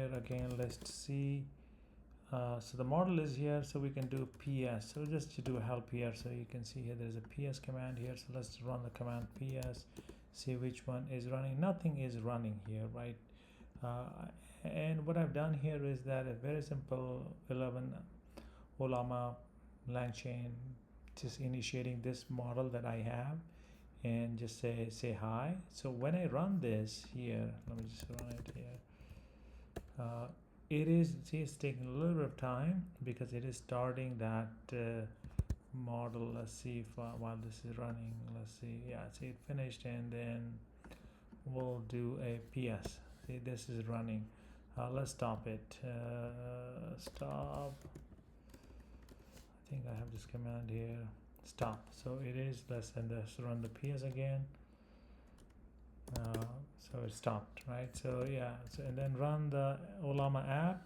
here again. Let's see. So the model is here, so we can do ps. So just to do help here, so you can see here there's a ps command here. So let's run the command ps, see which one is running. Nothing is running here, right? And what I've done here is that a very simple 11 ollama langchain, just initiating this model that I have, and just say hi. So when I run this here, let me just run it here. It is, see, it's taking a little bit of time because it is starting that model. Let's see if while this is running, let's see. Yeah, see, it finished, and then we'll do a ps. See, this is running. Let's stop it. Stop. I think I have this command here. Stop. So it is. Let's run the ps again. So it stopped, right? So yeah, so, and then run the ollama app,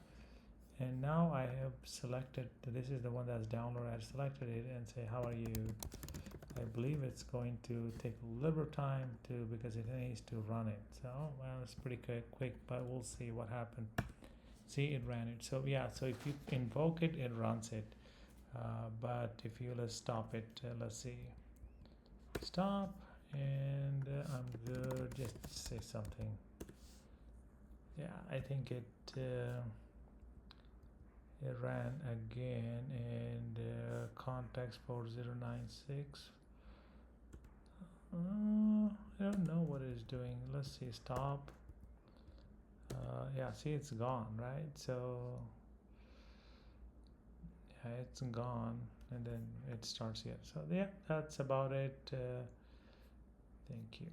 and now I have selected, this is the one that's downloaded. I selected it and say how are you. I believe it's going to take a little time to, because it needs to run it. So well, it's pretty quick, but we'll see what happened. See, it ran it. So yeah, so if you invoke it, it runs it. But if you, let's stop it, let's see, stop, and I'm good. Just say something. Yeah, I think it ran again, and context 4096. I don't know what it's doing. Let's see, stop. Yeah, see, it's gone, right? So yeah, it's gone, and then it starts here. So yeah, that's about it. Thank you.